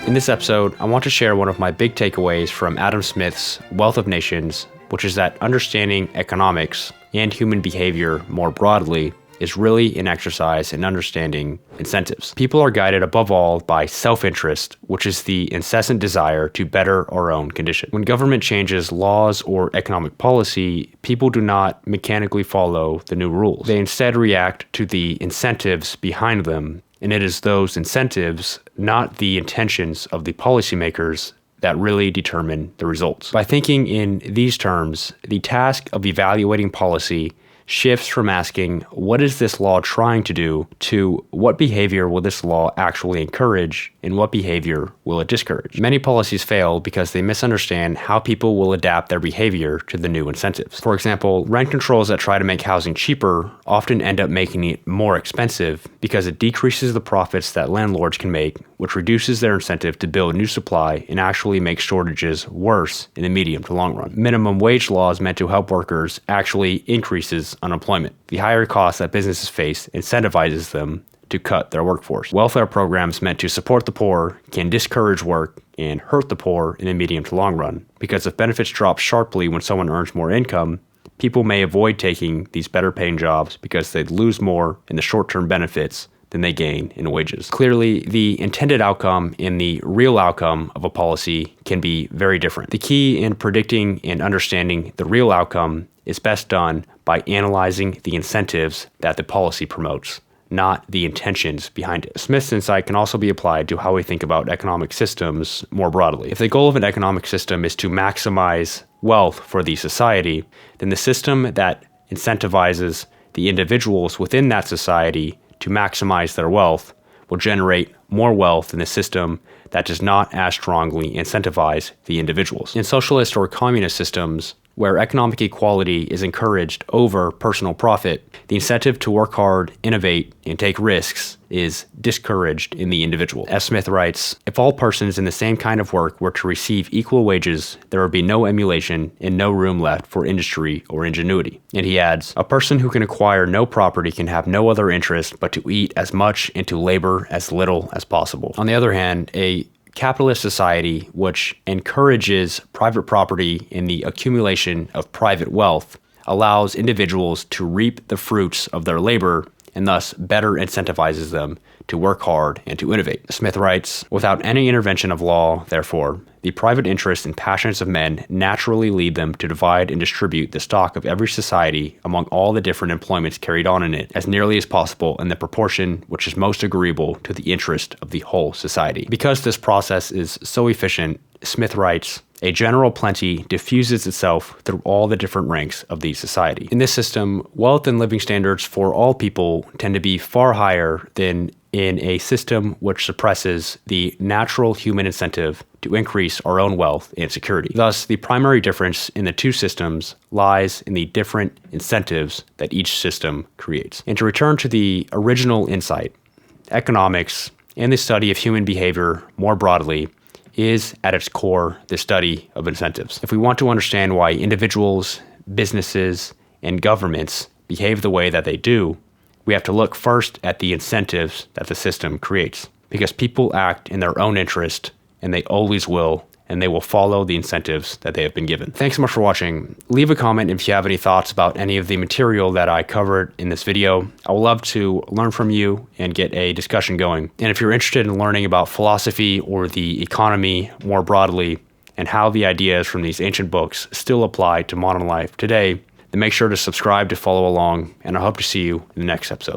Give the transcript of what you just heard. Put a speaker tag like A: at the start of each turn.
A: In this episode, I want to share one of my big takeaways from Adam Smith's Wealth of Nations, which is that understanding economics and human behavior more broadly is really an exercise in understanding incentives. People are guided above all by self-interest, which is the incessant desire to better our own condition. When government changes laws or economic policy, people do not mechanically follow the new rules. They instead react to the incentives behind them, and it is those incentives, not the intentions of the policymakers, that really determine the results. By thinking in these terms, the task of evaluating policy shifts from asking, what is this law trying to do, to what behavior will this law actually encourage and what behavior will it discourage? Many policies fail because they misunderstand how people will adapt their behavior to the new incentives. For example, rent controls that try to make housing cheaper often end up making it more expensive because it decreases the profits that landlords can make, which reduces their incentive to build new supply and actually makes shortages worse in the medium to long run. Minimum wage laws meant to help workers actually increases unemployment. The higher costs that businesses face incentivizes them to cut their workforce. Welfare programs meant to support the poor can discourage work and hurt the poor in the medium to long run, because if benefits drop sharply when someone earns more income, people may avoid taking these better paying jobs because they'd lose more in the short-term benefits than they gain in wages. Clearly, the intended outcome and the real outcome of a policy can be very different. The key in predicting and understanding the real outcome is best done by analyzing the incentives that the policy promotes, not the intentions behind it. Smith's insight can also be applied to how we think about economic systems more broadly. If the goal of an economic system is to maximize wealth for the society, then the system that incentivizes the individuals within that society to maximize their wealth will generate more wealth than the system that does not as strongly incentivize the individuals. In socialist or communist systems, where economic equality is encouraged over personal profit, the incentive to work hard, innovate, and take risks is discouraged in the individual. As Smith writes, if all persons in the same kind of work were to receive equal wages, there would be no emulation and no room left for industry or ingenuity. And he adds, a person who can acquire no property can have no other interest but to eat as much and to labor as little as possible. On the other hand, a capitalist society which encourages private property and the accumulation of private wealth allows individuals to reap the fruits of their labor and thus better incentivizes them to work hard and to innovate. Smith writes, without any intervention of law, therefore, the private interests and passions of men naturally lead them to divide and distribute the stock of every society among all the different employments carried on in it as nearly as possible in the proportion which is most agreeable to the interest of the whole society. Because this process is so efficient, Smith writes, a general plenty diffuses itself through all the different ranks of the society. In this system, wealth and living standards for all people tend to be far higher than in a system which suppresses the natural human incentive to increase our own wealth and security. Thus, the primary difference in the two systems lies in the different incentives that each system creates. And to return to the original insight, economics and the study of human behavior more broadly is at its core the study of incentives. If we want to understand why individuals, businesses, and governments behave the way that they do, we have to look first at the incentives that the system creates. Because people act in their own interest, and they always will, and they will follow the incentives that they have been given. Thanks so much for watching. Leave a comment if you have any thoughts about any of the material that I covered in this video. I would love to learn from you and get a discussion going. And if you're interested in learning about philosophy or the economy more broadly, and how the ideas from these ancient books still apply to modern life today, then make sure to subscribe to follow along, and I hope to see you in the next episode.